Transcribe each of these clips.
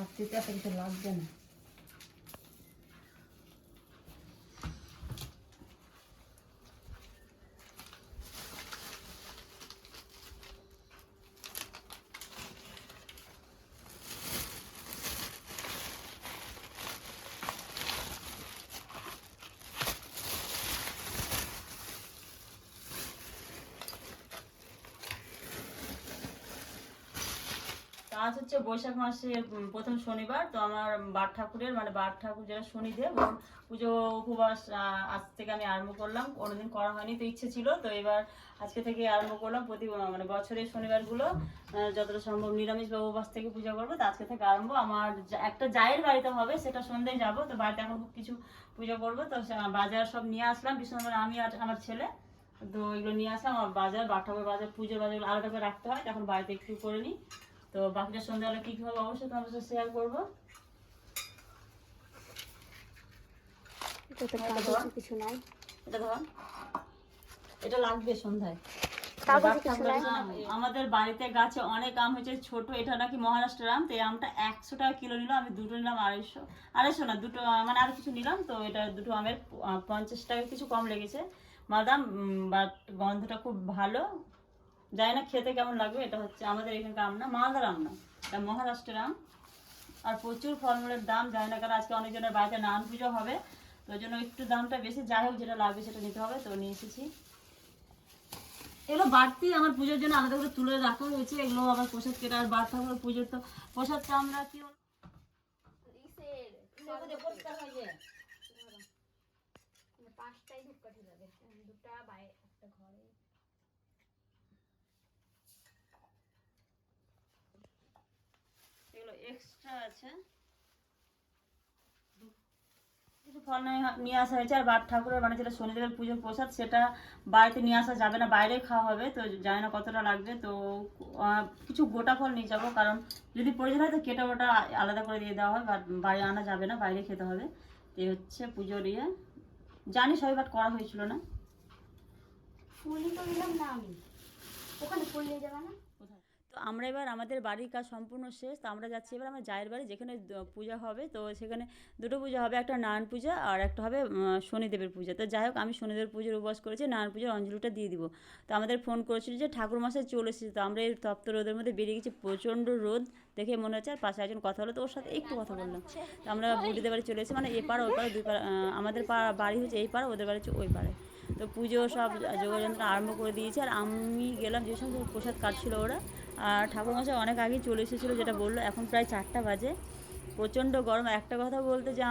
রাত্রিতে এত কিছু লাগবে না। আজ হচ্ছে বৈশাখ মাসের প্রথম শনিবার। তো আমার বাট ঠাকুরের মানে বাট ঠাকুর যেটা শনিদেব, ওর পুজো উপবাস আজ থেকে আমি আরম্ভ করলাম। কোনোদিন করা হয়নি, তো ইচ্ছে ছিল, তো এবার আজকে থেকে আরম্ভ করলাম। প্রতি মানে বছরের শনিবারগুলো যতটা সম্ভব নিরামিষ বা উপবাস থেকে পুজো করবো। তো আজকে থেকে আরম্ভ। আমার একটা জায়ের বাড়িতে হবে, সেটা সন্ধ্যায় যাবো। তো বাড়িতে এখন খুব কিছু পুজো করবো, তো বাজার সব নিয়ে আসলাম। বিশেষ করে আমি আর আমার ছেলে, তো এগুলো নিয়ে আসলাম। আমার বাজার বাট ঠাকুর বাজার পুজোর বাজারগুলো আলাদা করে রাখতে হয়, তখন বাড়িতে একটু করে নিই। তো বাকিটা সন্ধ্যাবেলা কী কী হবে অবশ্যই তোমার সাথে শেয়ার করবো। কিছু নাই, এটা ধর, এটা লাগবে সন্ধ্যায়। আমাদের বাড়িতে গাছে অনেক আম হয়েছে ছোট, এটা নাকি মহারাষ্ট্রের আম। তো এই আমটা 100 টাকা কিলো নিল, আমি দুটো নিলাম 250 না, দুটো মানে আরো কিছু নিলাম। তো এটা দুটো আমের 50 টাকা কিছু কম লেগেছে। মাদাম বাট গন্ধটা খুব ভালো, জানি না খেতে কেমন লাগবে। এটা হচ্ছে আমাদের এখানকার আম না, মালদার আম না, এটা মহারাষ্ট্রের আম। আর প্রচুর ফলমূলের দাম, জানি না কারণ আজকে অনেকজনের বাড়িতে নান পুজো হবে, তো ওই জন্য একটু দামটা বেশি। যাই হোক, যেটা লাগবে সেটা নিতে হবে, তো নিয়ে এসেছি। এগুলো বাড়তি আমার পুজোর জন্য আলাদা করে তুলে রাখা হয়েছে। এগুলো আবার প্রসাদ কেটে আর বার থাকবে পুজোর। তো প্রসাদটা আমরা কি পাঁচটাই ধূপকাঠি লাগে, দুটা বাইরে একটা ঘরে। এগুলো এক্সট্রা আছে, কিছু ফল নিয়ে আসা হয়েছে। আর বাট ঠাকুরের মানে যেটা শনিদেবের পুজোর প্রসাদ, সেটা বাড়িতে নিয়ে আসা যাবে না, বাইরে খাওয়া হবে। তো জানি না কতটা লাগবে, তো কিছু গোটা ফল নিয়ে যাবো, কারণ যদি প্রয়োজন হয় তো কেটে ওটা আলাদা করে দিয়ে দেওয়া হয়, বাট বাড়ি আনা যাবে না, বাইরে খেতে হবে। এই হচ্ছে পুজোর ইয়ে। জানি সবাই বাট করা হয়েছিল না। ফুলই তো নিলাম না আমি, ওখানে ফুল নিয়ে যাবে না। তো আমরা এবার আমাদের বাড়ির কাজ সম্পূর্ণ শেষ। তো আমরা যাচ্ছি এবার আমার জায়ের বাড়ি, যেখানে পূজা হবে। তো সেখানে দুটো পূজা হবে, একটা নারায়ণ পূজা আর একটা হবে শনিদেবের পূজা। তো যাই হোক, আমি শনিদেবের পুজোর উপবাস করেছি, নারায়ণ পূজার অঞ্জলিটা দিয়ে দিব। তো আমাদের ফোন করেছিল যে ঠাকুর মশাই চলে এসেছে। তো আমরা এই তপ্ত রোদের মধ্যে বেরিয়ে গেছি, প্রচণ্ড রোদ দেখে মনে হচ্ছে। আর পাশে একজন কথা হলো, তো ওর সাথে একটু কথা বললাম। তো আমরা বুড়িদের বাড়ি চলে এসেছি, মানে এ পাড়া ওই পাড়া দুই পাড়া। আমাদের বাড়ি হচ্ছে এই পাড়া, ওদের বাড়ি হচ্ছে ওই পাড়ায়। তো পুজো সব যোগাযন্ত্র আরম্ভ করে দিয়েছে। আর আমি গেলাম, যে সমস্ত প্রসাদ কাটছিল ওরা। আর ঠাকুরমশাই অনেক আগেই চলে এসেছিলো, যেটা বললো। এখন প্রায় 4টা বাজে, প্রচণ্ড গরম। একটা কথা বলতে যে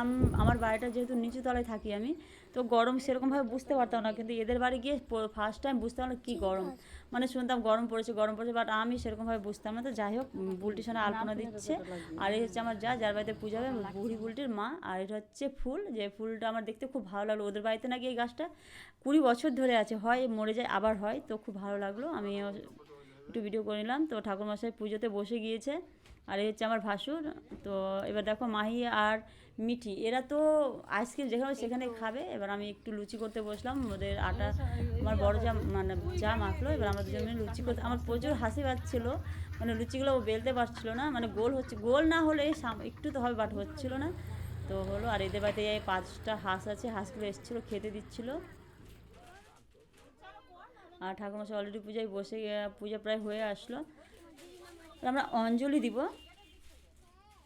আমার বাড়িটা যেহেতু নিচু তলায় থাকি আমি, তো গরম সেরকমভাবে বুঝতে পারতাম না। কিন্তু এদের বাড়ি গিয়ে ফার্স্ট টাইম বুঝতে পারলাম কী গরম। মানে শুনতাম গরম পড়েছে গরম পড়েছে, বাট আমি সেরকমভাবে বুঝতাম না। তো যাই হোক, বুলটির সামনে আলপনা দিচ্ছে। আর এই হচ্ছে আমার যার বাড়িতে পূজা হবে, বুড়ি বুলটির মা। আর এটা হচ্ছে ফুল, যে ফুলটা আমার দেখতে খুব ভালো লাগলো। ওদের বাড়িতে নাকি এই গাছটা 20 বছর ধরে আছে, হয় মরে যায় আবার হয়। তো খুব ভালো লাগলো, আমি একটু ভিডিও করে নিলাম। তো ঠাকুরমশাই পুজোতে বসে গিয়েছে। আর এই হচ্ছে আমার ভাসুর। তো এবার দেখো মাহি আর মিঠি, এরা তো আইসক্রিম যেখানে সেখানে খাবে। এবার আমি একটু লুচি করতে বসলাম। ওদের আটা আমার বড় মানে যা মাখলো, এবার আমরা দুজন মিলে লুচি করতে। আমার প্রচুর হাসি পাচ্ছিল, মানে লুচিগুলো ও বেলতে পারছিল না, মানে গোল হচ্ছে, গোল না হলে একটু তো হবে, বাট হচ্ছিল না। তো হলো। আর এদের বাড়িতে 5টা হাঁস আছে, হাঁসগুলো এসেছিলো, খেতে দিচ্ছিলো। আর ঠাকুরমশাই অলরেডি পূজায় বসে, পূজা প্রায় হয়ে আসলো। আমরা অঞ্জলি দিব।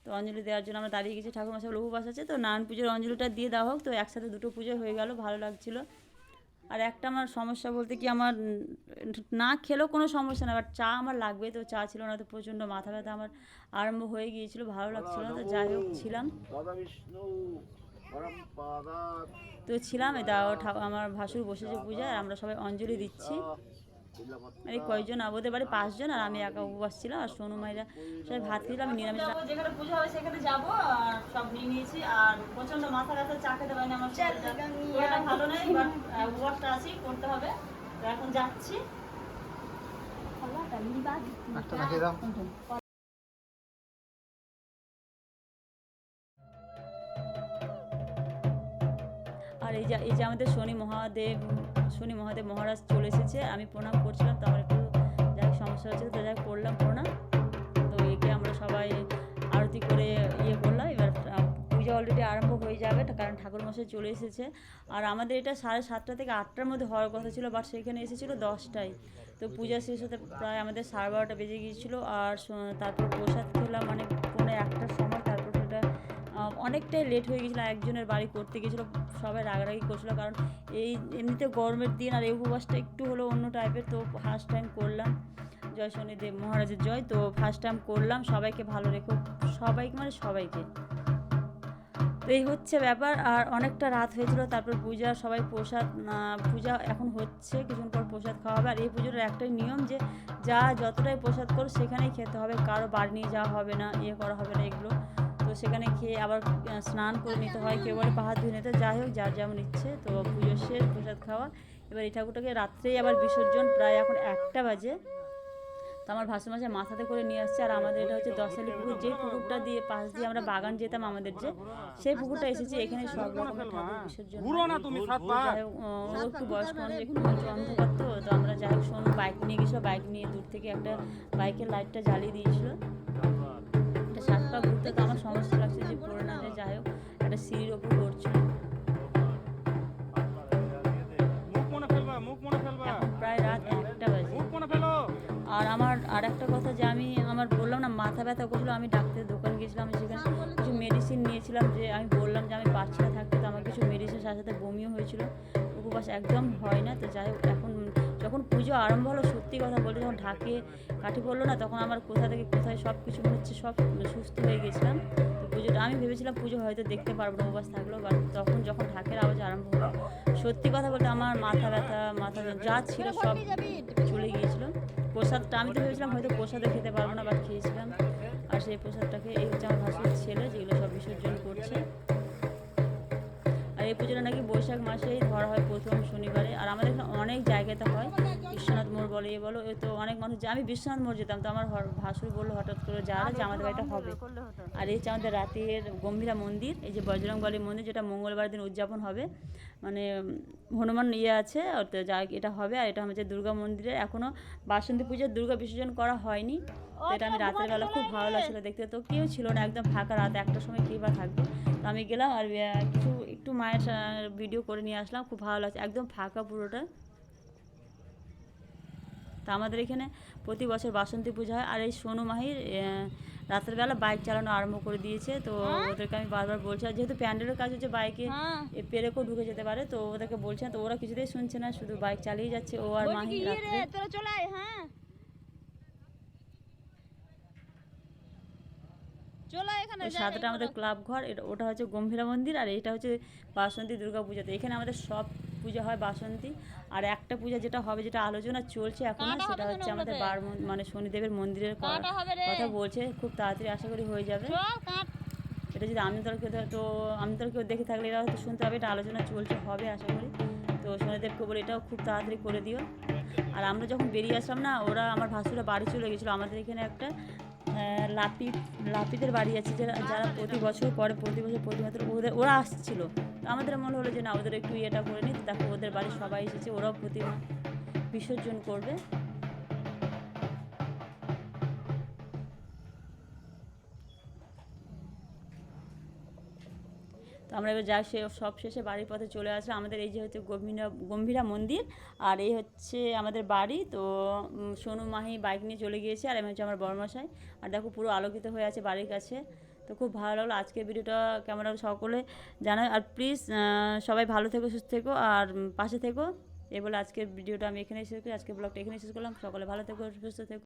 তো অঞ্জলি দেওয়ার জন্য আমরা দাঁড়িয়ে গেছি। ঠাকুরমশাই উপবাস আছে, তো নারায়ণ পুজোর অঞ্জলিটা দিয়ে দেওয়া হোক। তো একসাথে দুটো পুজো হয়ে গেল, ভালো লাগছিলো। আর একটা আমার সমস্যা বলতে কি, আমার না খেলেও কোনো সমস্যা না, বাট চা আমার লাগবে। তো চা ছিল না, তো প্রচণ্ড মাথা ব্যথা আমার আরম্ভ হয়ে গিয়েছিলো, ভালো লাগছিলো না। তো যাই হোক ছিলাম, তো ছিলাম। আমার ভাসুর বসেছে পূজায়, আর আমরা সবাই অঞ্জলি দিচ্ছি। এই কয়েকজন, ওদের বাড়ি 5 জন, আর আমি একা উপবাস ছিলাম। আর সোনু মাইরা সবাই ভাত খেলাম, আমি নিরামিষ। যেখানে পুজো হবে সেখানে যাবো, আর সব নিয়ে নিয়েছি। আর প্রচণ্ড মাথা ব্যথা, চা খেতে পারিনি, আমার শরীরটা ভালো নেই, বাট উপবাসটা আছি, করতে হবে। তো এখন যাচ্ছি। আর এই যে আমাদের শনি মহাদেব মহারাজ চলে এসেছে। আমি প্রণাম করছিলাম, তো আমার একটু যাই সমস্যা হচ্ছে, তো যাই করলাম প্রণাম। তো একে আমরা সবাই আরও আরতি করে ইয়ে করলাম। এবার পূজা অলরেডি আরম্ভ হয়ে যাবে, কারণ ঠাকুরমশাই চলে এসেছে। আর আমাদের এটা 7:30 থেকে 8টার মধ্যে হওয়ার কথা ছিল, বাট সেখানে এসেছিলো 10টায়। তো পূজা শেষ হতে প্রায় আমাদের 12:30 বেজে গিয়েছিলো। আর তারপর প্রসাদ খেলাম মানে 1:45টার সময়। তারপর সেটা অনেকটাই লেট হয়ে গেছিলো, একজনের বাড়ি করতে গেছিলো, সবাই রাগারাগি করছিলো, কারণ এই এমনিতে গরমের দিন আর এই উপবাসটা একটু হলো অন্য টাইপের। তো ফার্স্ট টাইম করলাম, জয় শনিদেব মহারাজের জয়। তো ফার্স্ট টাইম করলাম, সবাইকে ভালো রেখো, সবাইকে মানে সবাইকে। তো এই হচ্ছে ব্যাপার। আর অনেকটা রাত হয়েছিল। তারপর পূজা, সবাই প্রসাদ, পূজা এখন হচ্ছে, কিছুক্ষণ পর প্রসাদ খাওয়া হবে। আর এই পুজোর একটাই নিয়ম যে যা যতটাই প্রসাদ করো সেখানেই খেতে হবে, কারো বাড়ি নিয়ে যাওয়া হবে না, ইয়ে করা হবে না এগুলো। তো সেখানে খেয়ে আবার স্নান করে নিতে হয়, কেউ বলে পাহাড় ধুয়ে নিতে, যাই হোক যার যেমন ইচ্ছে। তো পুজো শেষ, প্রসাদ খাওয়া। এবার এই ঠাকুরটাকে রাত্রেই আবার বিসর্জন, প্রায় এখন 1টা বাজে। তো আমার ভাসুরমশাই মাথাতে করে নিয়ে আসছে। আর আমাদের এটা হচ্ছে দশালি পুকুর, যে পুকুরটা দিয়ে পাশ দিয়ে আমরা বাগান যেতাম আমাদের, যে সেই পুকুরটা এসেছি। এখানে সব রকমের ঠাকুর বিসর্জন যাই হোক। ও একটু বয়স্ক মানুষ, একটু অন্ধকার। তো আমরা যাই হোক, শোনো বাইক নিয়ে গেছিলো, বাইক নিয়ে দূর থেকে একটা বাইকের লাইটটা জ্বালিয়ে দিয়েছিলো। একটা 7 পা ঘুরতে তো আমার সমস্যা লাগছে যে পড়ে না যায়। যাই হোক, একটা সিঁড়ির ওপর করছিল। এখন প্রায় রাত 1টা বাজে। আর আমার আর একটা কথা যে আমার বললাম না মাথা ব্যথা করছিলো, আমি ডাক্তারের দোকানে গেছিলাম, আমি সেখানে কিছু মেডিসিন নিয়েছিলাম। যে আমি বললাম যে আমি পারছি না থাকতে, তো আমার কিছু মেডিসিন সাথে সাথে বমিও হয়েছিল। উপবাস একদম হয় না। তো যাই হোক, এখন যখন পুজো আরম্ভ হলো, সত্যি কথা বলতে যখন ঢাকে কাঠি পড়লো না, তখন আমার কোথা থেকে কোথায় সব কিছু হচ্ছে, সব সুস্থ হয়ে গেছিলাম। তো পুজোটা আমি ভেবেছিলাম পুজো হয়তো দেখতে পারবো না, উপবাস থাকলেও। বাট তখন যখন ঢাকের আওয়াজ আরম্ভ হলো, সত্যি কথা বলতে আমার মাথা ব্যথা যা ছিল সব চলে গিয়েছিলো। প্রসাদটা আমি তো ভেবেছিলাম হয়তো প্রসাদে খেতে পারবো না, বাট খেয়েছিলাম। আর সেই প্রসাদটাকে এই হচ্ছে আমার ভাসুর ছেলে, যেগুলো সব বিসর্জন করছে। আর এই পুজোটা নাকি বৈশাখ মাসেই ধরা হয়, প্রথম শনিবারে। আর আমাদের এখানে অনেক জায়গাতে হয়, বিশ্বনাথ মোড় বলে এ বলো, তো অনেক মানুষ আমি বিশ্বনাথ মোড় যেতাম। তো আমার ভাসুর বললো হঠাৎ করে যারা যে আমাদের বাড়িটা হবে। আর এই হচ্ছে আমাদের রাতের গম্ভীরা মন্দির, এই যে বজরংবলী মন্দির, যেটা মঙ্গলবার দিন উদযাপন হবে, মানে হনুমান ইয়ে আছে, যা এটা হবে। আর এটা হচ্ছে দুর্গা মন্দিরে এখনও বাসন্তী পুজোর দুর্গা বিসর্জন করা হয়নি। তো এটা আমি রাতের বেলা খুব ভালো লাগছিলো দেখতে। তো কেউ ছিল না, একদম ফাঁকা, রাত 1টার সময় কে বা থাকবে। তো আমি গেলাম আর কিছু একটু মায়ের ভিডিও করে নিয়ে আসলাম, খুব ভালো লাগছে, একদম ফাঁকা পুরোটা। তা আমাদের এখানে প্রতি বছর বাসন্তী পূজা হয়। আর এই সোনু মাহির রাতের বেলা বাইক চালানো আরম্ভ করে দিয়েছে। তো ওদেরকে আমি বারবার বলছি, আর যেহেতু প্যান্ডেলের কাজ হচ্ছে, বাইকে পেরেকেও ঢুকে যেতে পারে, তো ওদেরকে বলছেন। তো ওরা কিছুতেই শুনছে না, শুধু বাইক চালিয়ে যাচ্ছে ও আর মাহি। সাদাটা আমাদের ক্লাব ঘর, ওটা হচ্ছে গম্ভীরা মন্দির। আর এইটা হচ্ছে বাসন্তী দুর্গা পূজাতে। এখানে আমাদের সব পূজা হয় বাসন্তী। আর একটা পূজা যেটা হবে, যেটা আলোচনা চলছে এখন, সেটা হচ্ছে আমাদের মানে শনিদেবের মন্দিরের কথা বলছে, খুব তাড়াতাড়ি আশা করি হয়ে যাবে। এটা যদি কেউ দেখে থাকলে এরা হয়তো শুনতে হবে, এটা আলোচনা চলছে, হবে আশা করি। তো শনিদেবকে বলে এটাও খুব তাড়াতাড়ি করে দিও। আর আমরা যখন বেরিয়ে আসলাম না, আমার ভাসুরা বাড়ি চলে গেছিলো। আমাদের এখানে একটা লাপিদের বাড়ি আছে, যারা প্রতি বছর করে, প্রতি বছর ওরা আসছিল। তো আমাদের মনে হলো যে না, ওদের একটু ইয়েটা করে নিই। দেখো ওদের বাড়ির সবাই এসেছে, ওরাও প্রতিমা বিসর্জন করবে। তো আমরা এবার যাই, সব শেষে বাড়ির পথে চলে আসে। আমাদের এই যে হচ্ছে গম্ভীরা মন্দির, আর এই হচ্ছে আমাদের বাড়ি। তো সোনু মাহি বাইক নিয়ে চলে গিয়েছে, আর আমি হচ্ছে আমার বড়মশাই। আর দেখো পুরো আলোকিত হয়ে আছে বাড়ির কাছে। তো খুব ভালো লাগলো আজকের ভিডিওটা, কেমন লাগলো সকলে জানাই। আর প্লিজ সবাই ভালো থেকো, সুস্থ থেকো, আর পাশে থেকো। এই বলে আজকের ভিডিওটা আমি এখানে শেষ করি, আজকের ব্লগটা এখানে শেষ করলাম। সকলে ভালো থেকো, সুস্থ থেকো।